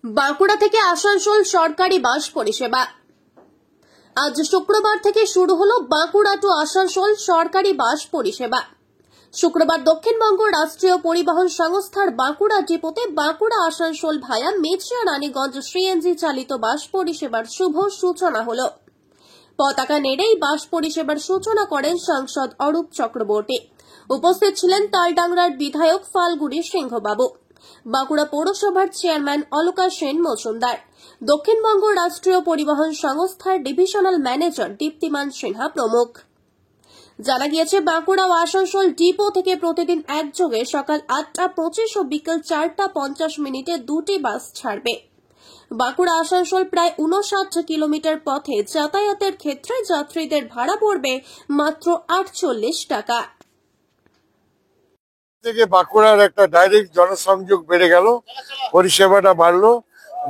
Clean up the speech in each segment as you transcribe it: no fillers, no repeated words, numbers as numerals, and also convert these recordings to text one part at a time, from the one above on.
বাঁকুড়া থেকে আসানসোল সরকারি বাস পরিষেবা। আজ শুক্রবার থেকে শুরু হলো বাঁকুড়া টু আসানসোল সরকারি বাস পরিষেবা। শুক্রবার দক্ষিণবঙ্গ রাষ্ট্রীয় পরিবহন সংস্থার বাঁকুড়া ডিপোতে বাঁকুড়া আসানসোল ভায়া মেচিয়া রানীগঞ্জ সিএনজি চালিত বাস পরিষেবার শুভ সূচনা হলো। পতাকা নেড়েই বাস পরিষেবার সূচনা করেন সাংসদ অরূপ চক্রবর্তী। উপস্থিত ছিলেন তালডাংরার বিধায়ক ফাল্গুনী সিংহবাবু, বাঁকুড়া পৌরসভার চেয়ারম্যান অলকা সেন মজুমদার, দক্ষিণবঙ্গ রাষ্ট্রীয় পরিবহন সংস্থার ডিভিশনাল ম্যানেজার দীপ্তিমান সিনহা প্রমুখ। জানা গিয়েছে, বাঁকুড়া ও আসানসোল ডিপো থেকে প্রতিদিন একযোগে সকাল 8:25 ও বিকেল 4:50 দুটি বাস ছাড়বে। বাঁকুড়া আসানসোল প্রায় 59 কিলোমিটার পথে যাতায়াতের ক্ষেত্রে যাত্রীদের ভাড়া পড়বে মাত্র 48 টাকা। থেকে বাঁকুড়ার একটা ডাইরেক্ট জনসংযোগ বেড়ে গেল, পরিষেবাটা বাড়লো।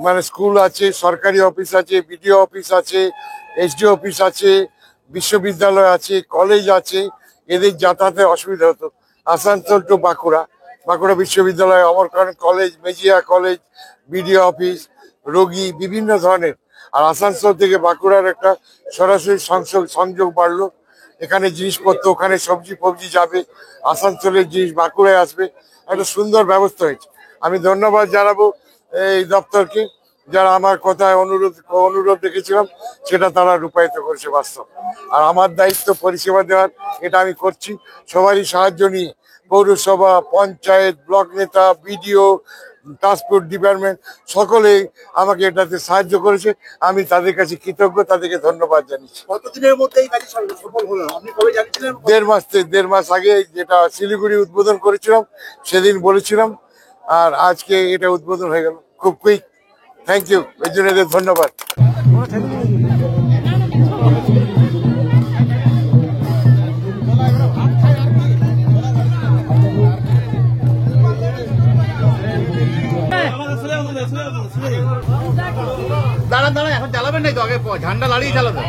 মানে স্কুল আছে, সরকারি অফিস আছে, বিডিও অফিস আছে, এসডিও অফিস আছে, বিশ্ববিদ্যালয় আছে, কলেজ আছে। এদের যাতায়াতের অসুবিধা হতো। আসানসোল টু বাঁকুড়া, বাঁকুড়া বিশ্ববিদ্যালয়, Amarkanan college, Mejia college, BDO office, রোগী, বিভিন্ন ধরনের। আর আসানসোল থেকে বাঁকুড়ার একটা সরাসরি সংযোগ বাড়লো। এখানে জিনিসপত্র, ওখানে সবজি ফবজি যাবে, আসানসোলের জিনিস বাঁকুড়ায় আসবে। একটা সুন্দর ব্যবস্থা হয়েছে। আমি ধন্যবাদ জানাবো এই দপ্তরকে, যারা আমার কথায় অনুরোধ রেখেছিলাম সেটা তারা রূপায়িত করেছে বাস্তব। আর আমার দায়িত্ব পরিষেবা দেওয়ার, এটা আমি করছি সবারই সাহায্য নিয়ে। পৌরসভা, পঞ্চায়েত, ব্লক নেতা, বিডিও, ট্রান্সপোর্ট ডিপার্টমেন্ট সকলেই আমাকে এটাতে সাহায্য করেছে। আমি তাদের কাছে কৃতজ্ঞ, তাদেরকে ধন্যবাদ জানিয়েছি। কতদিনের মধ্যে এই কাজ সফল হলো? আপনি কবে জানিয়েছিলেন? দেড় মাস আগে, যেটা শিলিগুড়ি উদ্বোধন করেছিলাম সেদিন বলেছিলাম, আর আজকে এটা উদ্বোধন হয়ে গেল খুব কুইক। থ্যাংক ইউ, এর জন্য এদের ধন্যবাদ। দাঁড়ান, এখন চালাবেন না তো, আগে ঝান্ডা লাড়িয়ে চালাবেন।